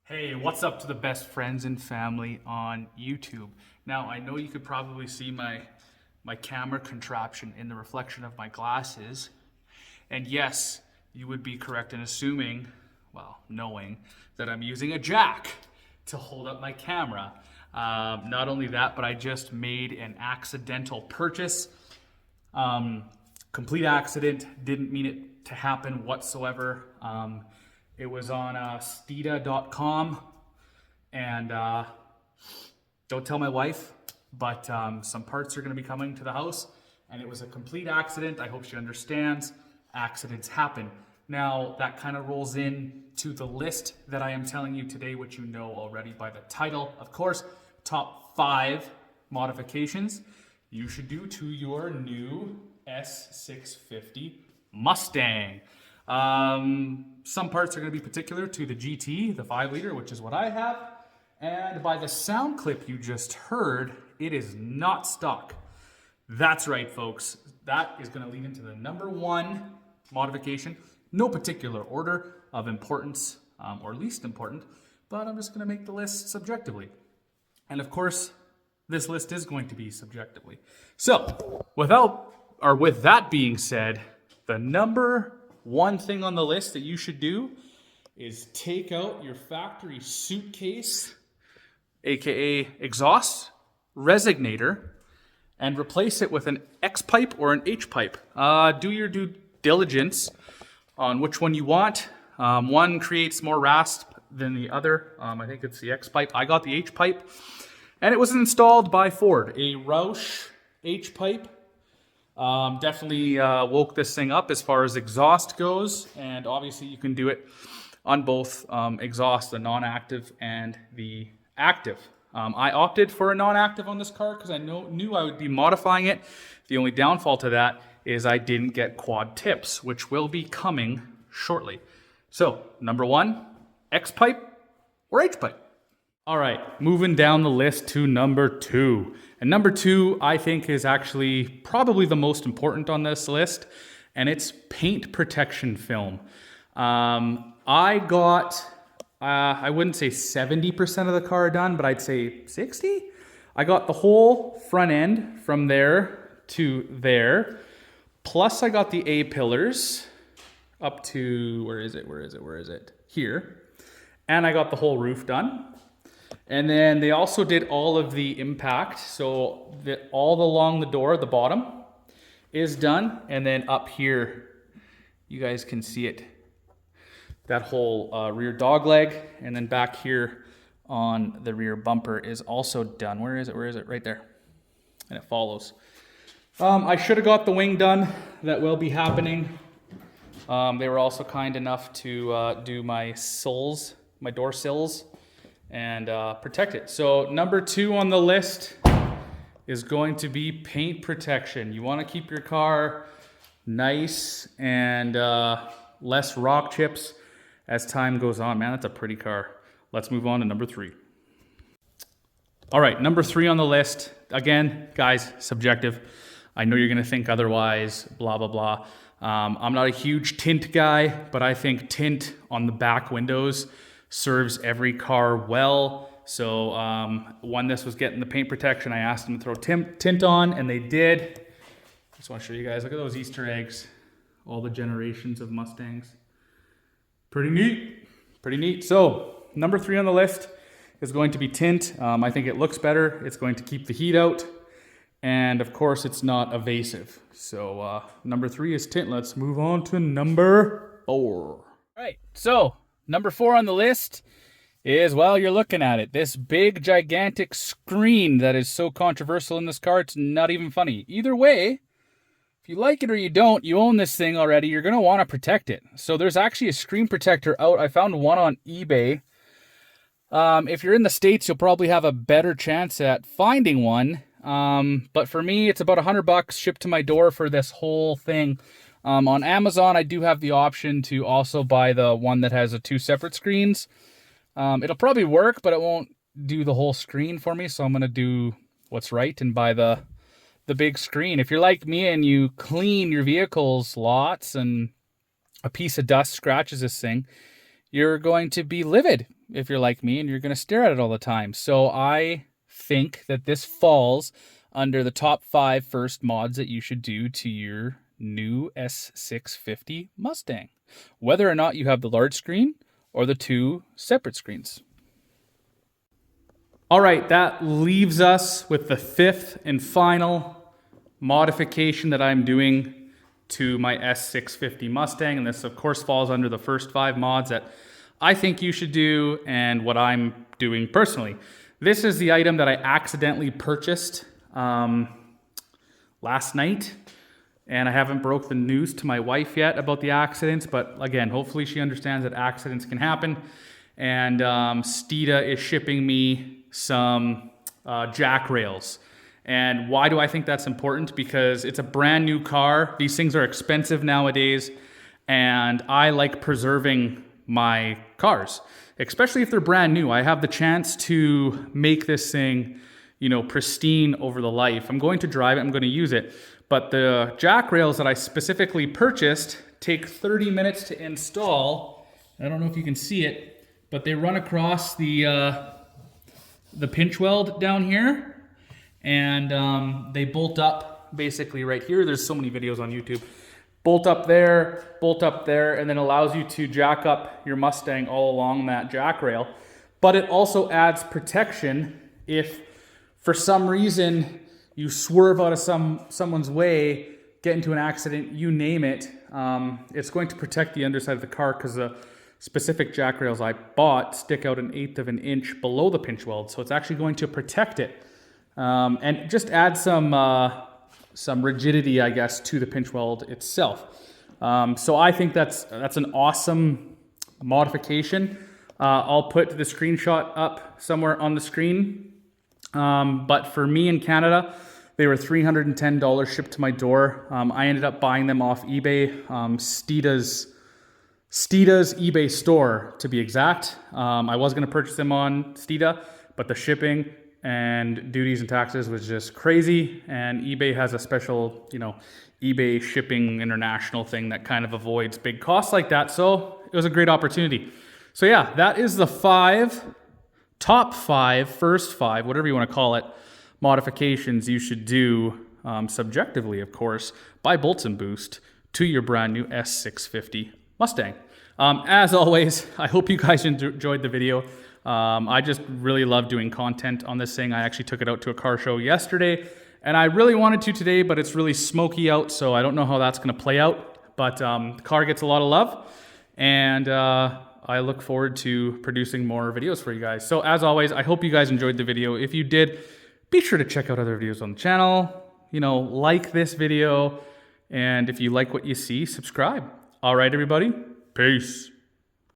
Hey, what's up to the best friends and family on YouTube? Now, I know you could probably see my camera contraption in the reflection of my glasses. And yes, you would be correct in assuming, well, knowing that I'm using a jack to hold up my camera. Not only that, but I just made an accidental purchase. Complete accident, didn't mean it to happen whatsoever. It was on stita.com, and don't tell my wife, but some parts are going to be coming to the house, and it was a complete accident. I hope she understands. Accidents happen. Now, that kind of rolls in to the list that I am telling you today, which you know already by the title. Of course, top 5 modifications you should do to your new S650 Mustang. Some parts are going to be particular to the GT, the 5 liter, which is what I have. And by the sound clip you just heard, it is not stock. That's right, folks. That is going to lead into the number 1 modification. No particular order of importance or least important, but I'm just going to make the list subjectively. And of course, this list is going to be subjectively. So, with that being said, the number 1 thing on the list that you should do is take out your factory suitcase, aka exhaust resonator, and replace it with an X pipe or an H pipe. Do your due diligence on which one you want. One creates more rasp than the other. I think it's the X pipe. I got the H pipe, and it was installed by Ford, a Roush H pipe. Definitely woke this thing up as far as exhaust goes, and obviously you can do it on both exhaust, the non-active and the active. I opted for a non-active on this car because I knew I would be modifying it. The only downfall to that is I didn't get quad tips, which will be coming shortly. So, number 1, X pipe or H pipe. All right, moving down the list to number 2. And number 2, I think, is actually probably the most important on this list, and it's paint protection film. I got, I wouldn't say 70% of the car done, but I'd say 60. I got the whole front end from there to there, plus I got the A-pillars up to, where is it? Here. And I got the whole roof done. And then they also did all of the impact. So all along the door, the bottom is done. And then up here, you guys can see it. That whole rear dog leg. And then back here on the rear bumper is also done. Where is it? Right there. And it follows. I should have got the wing done. That will be happening. They were also kind enough to do my sills, my door sills, and protect it. So number 2 on the list is going to be paint protection. You want to keep your car nice and less rock chips as time goes on. Man, that's a pretty car. Let's move on to number 3. All right, number 3 on the list. Again, guys, subjective. I know you're going to think otherwise, blah, blah, blah. I'm not a huge tint guy, but I think tint on the back windows serves every car well. So when this was getting the paint protection, I asked them to throw tint on, and they did. Just want to show you guys. Look at those Easter eggs. All the generations of Mustangs. Pretty neat. Pretty neat. So number 3 on the list is going to be tint. I think it looks better. It's going to keep the heat out. And of course, it's not evasive. So number 3 is tint. Let's move on to number 4. All right. So number 4 on the list is, well, you're looking at it. This big, gigantic screen that is so controversial in this car, it's not even funny. Either way, if you like it or you don't, you own this thing already, you're going to want to protect it. So there's actually a screen protector out. I found one on eBay. If you're in the States, you'll probably have a better chance at finding one. But for me, it's about $100 shipped to my door for this whole thing. On Amazon, I do have the option to also buy the one that has 2 separate screens. It'll probably work, but it won't do the whole screen for me. So I'm going to do what's right and buy the big screen. If you're like me and you clean your vehicles lots and a piece of dust scratches this thing, you're going to be livid if you're like me and you're going to stare at it all the time. So I think that this falls under the top 5 first mods that you should do to your new S650 Mustang, whether or not you have the large screen or the 2 separate screens. All right, that leaves us with the 5th and final modification that I'm doing to my S650 Mustang. And this, of course, falls under the first 5 mods that I think you should do and what I'm doing personally. This is the item that I accidentally purchased last night. And I haven't broke the news to my wife yet about the accidents. But again, hopefully she understands that accidents can happen. And Steeda is shipping me some jack rails. And why do I think that's important? Because it's a brand new car. These things are expensive nowadays. And I like preserving my cars, especially if they're brand new. I have the chance to make this thing, you know, pristine over the life. I'm going to drive it, I'm going to use it. But the jack rails that I specifically purchased take 30 minutes to install. I don't know if you can see it, but they run across the pinch weld down here, and they bolt up basically right here. There's so many videos on YouTube. Bolt up there, and then allows you to jack up your Mustang all along that jack rail. But it also adds protection if for some reason you swerve out of someone's way, get into an accident, you name it. It's going to protect the underside of the car because the specific jack rails I bought stick out 1/8 of an inch below the pinch weld. So it's actually going to protect it and just add some rigidity, I guess, to the pinch weld itself. So I think that's an awesome modification. I'll put the screenshot up somewhere on the screen. But for me in Canada, they were $310 shipped to my door. I ended up buying them off eBay, Steeda's eBay store, to be exact. I was going to purchase them on Steeda, but the shipping and duties and taxes was just crazy. And eBay has a special, you know, eBay shipping international thing that kind of avoids big costs like that. So it was a great opportunity. So yeah, that is the top 5, first 5, whatever you want to call it, modifications you should do, subjectively, of course, by Bolts and Boost to your brand new S650 Mustang. As always, I hope you guys enjoyed the video. I just really love doing content on this thing. I actually took it out to a car show yesterday, and I really wanted to today, but it's really smoky out, so I don't know how that's going to play out. But the car gets a lot of love, and I look forward to producing more videos for you guys. So as always, I hope you guys enjoyed the video. If you did, be sure to check out other videos on the channel. You know, like this video, and if you like what you see, subscribe. All right, everybody. Peace.